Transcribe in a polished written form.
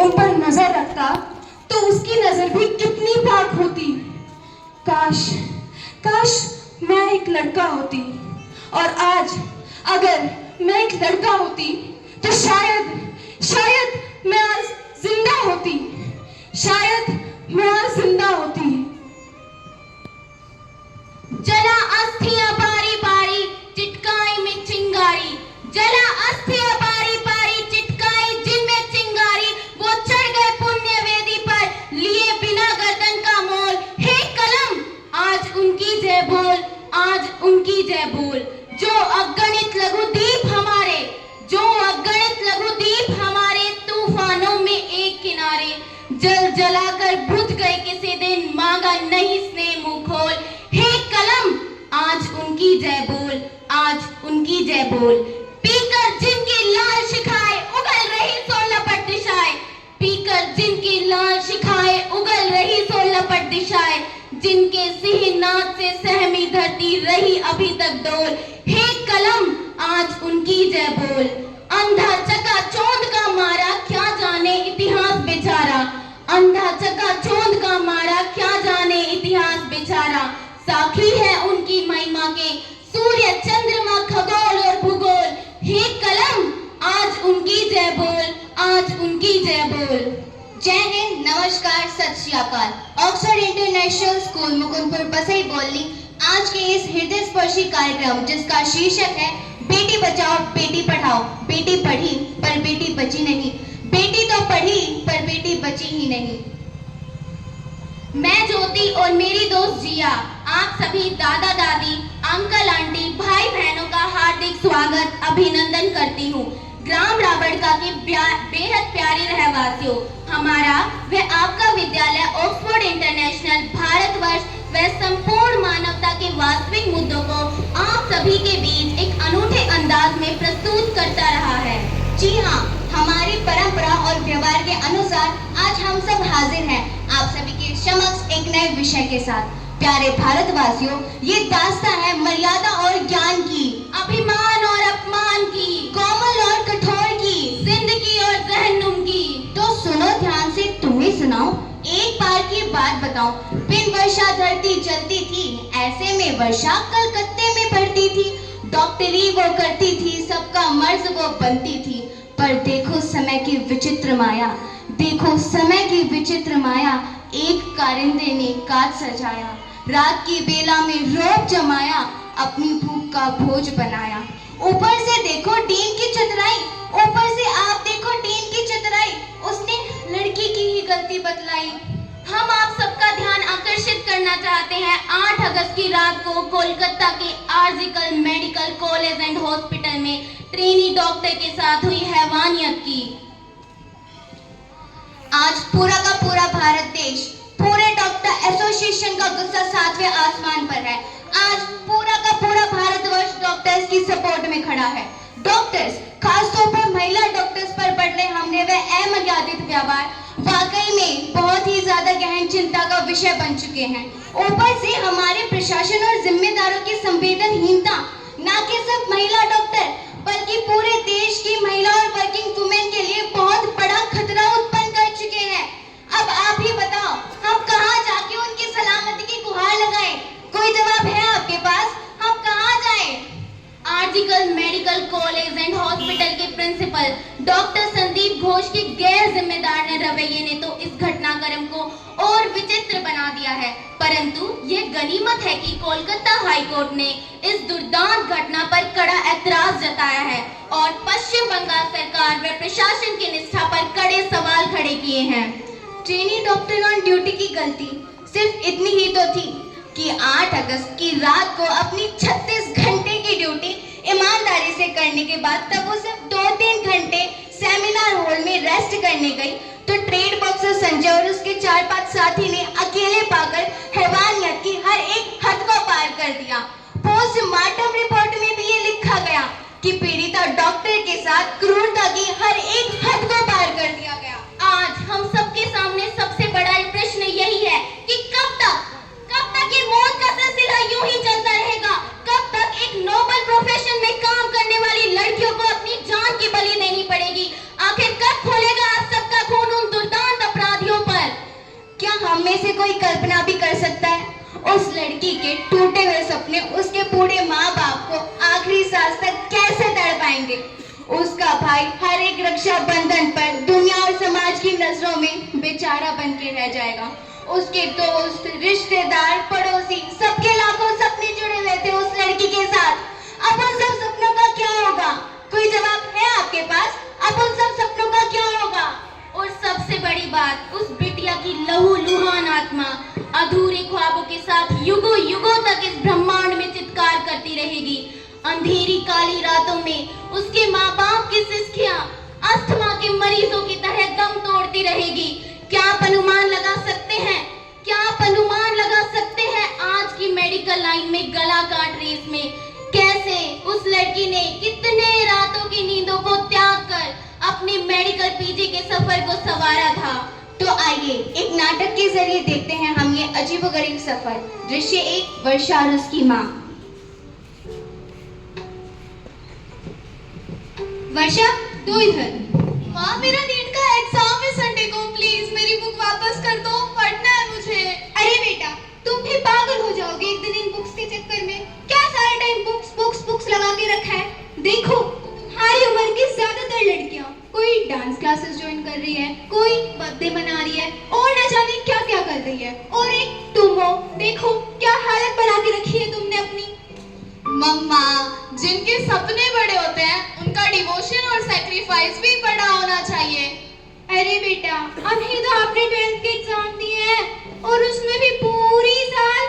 उन पर नजर रखता तो उसकी नजर भी कितनी पाक होती। काश काश मैं एक लड़का होती, और आज अगर मैं एक लड़का होती तो शायद मैं आज जिंदा होती, शायद मैं आज जिंदा होती। जला अस्थियां बारी बारी चिटकाई में चिंगारी, जला अस्थियां बारी बारी चिटकाई जिनमें चिंगारी, वो चढ़ गए पुण्य वेदी पर लिए बिना गर्दन का मोल। हे कलम आज उनकी जय बोल, आज उनकी जय बोल। जो अगणित लघुदीप हमारे, जो अगणित लघुदीप हमारे तूफानों में एक किनारे, जल जलाकर बुझ गए किसी दिन, मांगा नहीं स्नेह मुंह खोल। हे कलम आज उनकी जय बोल, आज उनकी जय बोल। पीकर जिनकी लाल शिखाए उगल रही सो लपट दिशाएं, पीकर जिनकी लाल शिखाए उगल रही सो लपट दिशाएं, जिनके सिंहनाद से सहमी धरती रही अभी तक डोल। हे कलम आज उनकी जय बोल। अंधा चकाचौंध का मारा क्या जाने इतिहास बेचारा, अंधा चकाचौंध का मारा क्या जाने इतिहास बेचारा। साक्षी है उनकी महिमा के सूर्य चंद्रमा खगोल और भूगोल। हे कलम आज उनकी जय बोल, आज उनकी जय बोल। जय हिंद, नमस्कार, सत श्री अकाल। ऑक्सफोर्ड इंटरनेशनल स्कूल मुकुंदपुर बसई बोलनी आज के इस हृदय स्पर्शी कार्यक्रम जिसका शीर्षक है बेटी बचाओ बेटी पढ़ाओ। बेटी पढ़ी पर बेटी बची नहीं, बेटी तो पढ़ी पर बेटी बची ही नहीं। मैं ज्योति और मेरी दोस्त जिया आप सभी दादा दादी अंकल आंटी भाई बहनों का हार्दिक स्वागत अभिनंदन करती हूँ। ग्राम रावड़का के बेहद प्यारे रहवासियों, हमारा व आपका विद्यालय ऑक्सफोर्ड इंटरनेशनल भारतवर्ष व संपूर्ण मानवता के वास्तविक मुद्दों को आप सभी के बीच एक अनूठे अंदाज में प्रस्तुत करता रहा है। जी हाँ, हमारी परंपरा और व्यवहार के अनुसार आज हम सब हाजिर हैं आप सभी के समक्ष एक नए विषय के साथ। प्यारे भारतवासियों, ये दास्तां है मर्यादा और ज्ञान की, अभिमान और अपमान की, कोमल और कठोर की, जिंदगी और जहन्नुम की। तो सुनो ध्यान से, तुम्हें सुनाओ एक बार की बात बताऊं। बिन वर्षा धरती जलती थी, ऐसे में वर्षा कलकत्ते में पड़ती थी। डॉक्टरी वो करती थी, सबका मर्ज वो बनती थी। पर देखो समय की विचित्र माया, देखो समय की विचित्र माया, एक कारिंदे ने काज सजाया, रात की बेला में रौब जमाया, अपनी भूख का भोज बनाया। ऊपर से देखो टीन की चतुराई, ऊपर से आप देखो टीन की चतुराई, उसने लड़की की ही गलती बतलाई। हम आप सबका ध्यान आकर्षित करना चाहते हैं 8 अगस्त की रात को कोलकाता के आरजिकल मेडिकल कॉलेज एंड हॉस्पिटल में ट्रेनी डॉक्टर के साथ हुई हैवानियत की। आज पूरा का पूरा भारत देश, पूरे डॉक्टर एसोसिएशन का गुस्सा 7वें आसमान पर है। आज पूरा का पूरा भारतवर्ष डॉक्टर्स की सपोर्ट में खड़ा है। डॉक्टर्स, खासतौर पर महिला डॉक्टर्स पर बढ़ने हमले व अमर्यादित व्यवहार वाकई में बहुत ही ज्यादा गहन चिंता का विषय बन चुके हैं। ऊपर से हमारे प्रशासन और जिम्मेदारों की संवेदनहीनता न कि सिर्फ महिला डॉक्टर बल्कि पूरे देश की महिला और वर्किंग वुमेन के लिए बहुत बड़ा खतरा उत्पन्न कर चुके हैं। अब आप ही बताओ, हम कहाँ जाके उनकी सलामती की गुहार लगाएं? कोई जवाब है आपके पास? हम कहाँ जाएं? आरजिकल मेडिकल कॉलेज एंड हॉस्पिटल के प्रिंसिपल डॉक्टर संदीप घोष के गैर जिम्मेदार रवैये ने तो इस घटनाक्रम को और विचित्र बना दिया है। परंतु ये गनीमत है कि कोलकाता हाई कोर्ट ने इस दुर्दांत घटना पर कड़ा ऐतराज जताया है और पश्चिम बंगाल सरकार व प्रशासन की निष्ठा पर कड़े सवाल खड़े किए हैं। ट्रेनी डॉक्टर ऑन ड्यूटी की गलती सिर्फ इतनी ही तो थी कि 8 अगस्त की रात को अपनी 36 घंटे की ड्यूटी ईमानदारी से करने के बाद तब वो सिर्फ 2-3 घंटे सेमिनार हॉल में रेस्ट करने गई तो ट्रेड बॉक्सर संजय और उसके 4-5 साथी ने अकेले पाकर हैवानियत की हर एक हद को पार कर दिया। पोस्टमार्टम रिपोर्ट में भी ये लिखा गया कि पीड़िता डॉक्टर के साथ क्रूरता की हर एक हद को पार कर दिया गया। आज हम सबके सामने सबसे बड़ा प्रश्न यही है कि कब तक ये मौत का सिलसिला यूं ही चलता रहेगा? कब तक एक नोबल प्रोफेशन में काम करने वाली लड़कियों को अपनी जान की बलि देनी पड़ेगी? आखिर कब खोलेगा आप सबका खून उन से कोई कल्पना भी कर सकता है? उस लड़की के टूटे हुए सपने उसके बूढ़े माँ बाप को आखिरी सांस तक कैसे तड़पाएंगे? उसका भाई हर एक रक्षाबंधन पर दुनिया और समाज की नजरों में बेचारा बन के रह जाएगा। उसके दोस्त, रिश्तेदार, पड़ोसी, सबके लाखों सपने जुड़े हुए थे उस लड़की के साथ। अब उन सब सपनों का क्या होगा? कोई जवाब है आपके पास? अब उन सब सपनों का क्या होगा? और सबसे बड़ी बात, उस बिटिया की लहू लुहान आत्मा अधूरे ख्वाबों के साथ युगों युगों तक इस ब्रह्मांड में चित्कार करती रहेगी। अंधेरी काली रातों में उसके माँ बाप की सिसकियां अस्थमा के मरीजों की तरह दम तोड़ती रहेगी। क्या आप अनुमान लगा सकते हैं? क्या आप अनुमान लगा सकते हैं आज की मेडिकल लाइन में गला काट रेस में कैसे उस लड़की ने कितने रातों की नींदों को त्याग कर अपने मेडिकल पीजी के सफर को संवारा था? तो आइए एक नाटक के जरिए देखते हैं हम ये अजीबोगरीब सफर। दृश्य 1, वर्षा और उसकी माँ। वर्षा, तू इधर। माँ, मेरा नीट का एग्जाम है संडे को, प्लीज मेरी बुक वापस कर दो, पढ़ना है मुझे। अरे बेटा, तुम भी पागल हो जाओगे एक दिन इन बुक्स के चक्कर में। क्या सारा टाइम बुक्स बुक्स बुक्स लगा के रखा है? देखो, तुम्हारी उम्र की ज्यादातर लड़कियां कोई डांस क्लासेस ज्वाइन कर रही है, कोई बर्थडे मना रही है और न जाने क्या क्या कर रही है। और एक तुम हो, देखो क्या हालत बना के रखी है तुमने अपनी। मम्मा, जिनके सपने बड़े होते हैं उनका डिवोशन और सैक्रिफाइस भी बड़ा होना चाहिए। अरे बेटा, अभी तो आपने 12th के एग्जाम दिए हैं और उसमें भी पूरी साल